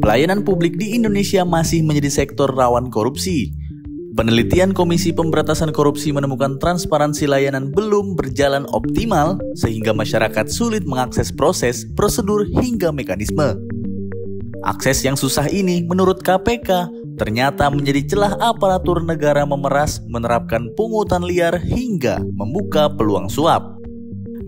Pelayanan publik di Indonesia masih menjadi sektor rawan korupsi. Penelitian Komisi Pemberantasan Korupsi menemukan transparansi layanan belum berjalan optimal sehingga masyarakat sulit mengakses proses, prosedur, hingga mekanisme. Akses yang susah ini menurut KPK ternyata menjadi celah aparatur negara memeras, menerapkan pungutan liar hingga membuka peluang suap.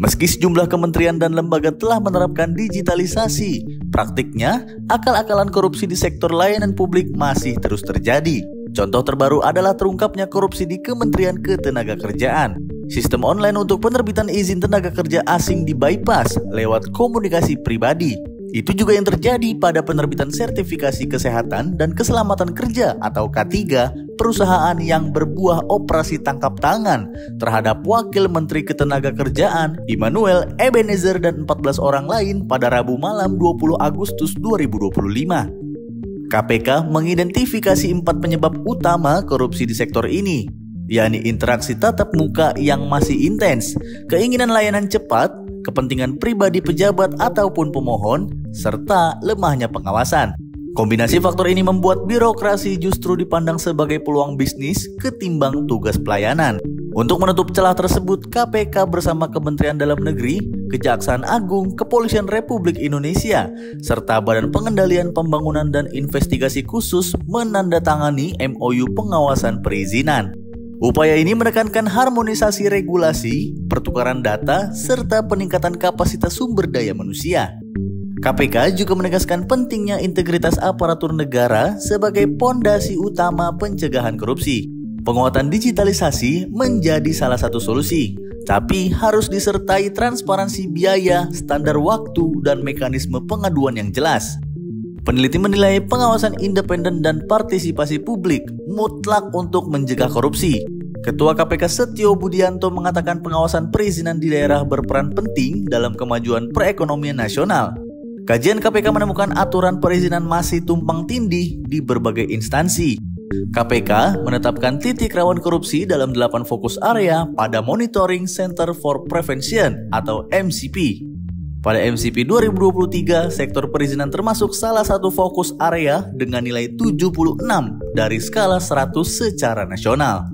Meski sejumlah kementerian dan lembaga telah menerapkan digitalisasi, praktiknya akal-akalan korupsi di sektor layanan publik masih terus terjadi. Contoh terbaru adalah terungkapnya korupsi di Kementerian Ketenagakerjaan. Sistem online untuk penerbitan izin tenaga kerja asing di-bypass lewat komunikasi pribadi. Itu juga yang terjadi pada penerbitan sertifikasi kesehatan dan keselamatan kerja atau K3 perusahaan yang berbuah operasi tangkap tangan terhadap Wakil Menteri Ketenagakerjaan Immanuel Ebenezer dan 14 orang lain pada Rabu malam 20 Agustus 2025. KPK mengidentifikasi 4 penyebab utama korupsi di sektor ini, yakni interaksi tatap muka yang masih intens, keinginan layanan cepat, kepentingan pribadi pejabat ataupun pemohon, serta lemahnya pengawasan. Kombinasi faktor ini membuat birokrasi justru dipandang sebagai peluang bisnis ketimbang tugas pelayanan. Untuk menutup celah tersebut, KPK bersama Kementerian Dalam Negeri, Kejaksaan Agung, Kepolisian Republik Indonesia, serta Badan Pengendalian Pembangunan dan Investigasi Khusus menandatangani MOU pengawasan perizinan. Upaya ini menekankan harmonisasi regulasi, pertukaran data, serta peningkatan kapasitas sumber daya manusia. KPK juga menegaskan pentingnya integritas aparatur negara sebagai pondasi utama pencegahan korupsi. Penguatan digitalisasi menjadi salah satu solusi, tapi harus disertai transparansi biaya, standar waktu, dan mekanisme pengaduan yang jelas. Peneliti menilai pengawasan independen dan partisipasi publik mutlak untuk mencegah korupsi. Ketua KPK Setio Budianto mengatakan pengawasan perizinan di daerah berperan penting dalam kemajuan perekonomian nasional. Kajian KPK menemukan aturan perizinan masih tumpang tindih di berbagai instansi. KPK menetapkan titik rawan korupsi dalam 8 fokus area pada Monitoring Center for Prevention atau MCP. Pada MCP 2023, sektor perizinan termasuk salah satu fokus area dengan nilai 76 dari skala 100 secara nasional.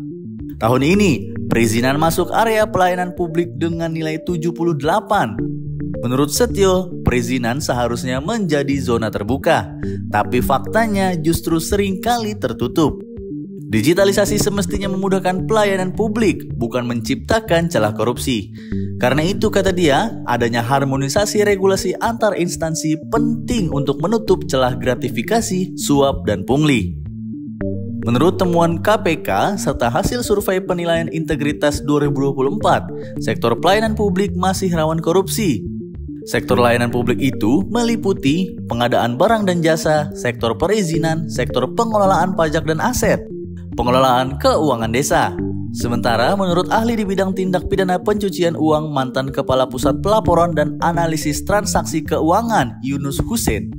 Tahun ini, perizinan masuk area pelayanan publik dengan nilai 78. Menurut Setio, perizinan seharusnya menjadi zona terbuka, tapi faktanya justru sering kali tertutup. Digitalisasi semestinya memudahkan pelayanan publik, bukan menciptakan celah korupsi. Karena itu, kata dia, adanya harmonisasi regulasi antar instansi penting untuk menutup celah gratifikasi, suap, dan pungli. Menurut temuan KPK serta hasil survei penilaian integritas 2024, sektor pelayanan publik masih rawan korupsi. Sektor layanan publik itu meliputi pengadaan barang dan jasa, sektor perizinan, sektor pengelolaan pajak dan aset, pengelolaan keuangan desa. Sementara menurut ahli di bidang tindak pidana pencucian uang mantan Kepala Pusat Pelaporan dan Analisis Transaksi Keuangan Yunus Hussein,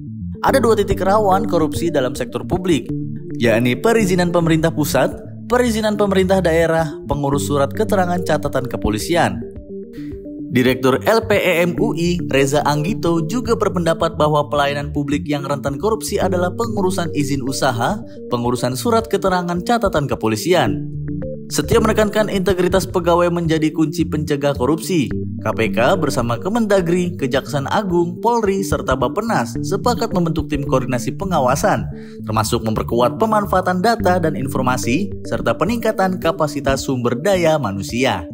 ada 2 titik rawan korupsi dalam sektor publik, yakni perizinan pemerintah pusat, perizinan pemerintah daerah, pengurus surat keterangan catatan kepolisian. Direktur LPEM UI, Reza Anggito, juga berpendapat bahwa pelayanan publik yang rentan korupsi adalah pengurusan izin usaha, pengurusan surat keterangan catatan kepolisian. Setio menekankan integritas pegawai menjadi kunci pencegah korupsi. KPK bersama Kemendagri, Kejaksaan Agung, Polri, serta Bappenas sepakat membentuk tim koordinasi pengawasan, termasuk memperkuat pemanfaatan data dan informasi, serta peningkatan kapasitas sumber daya manusia.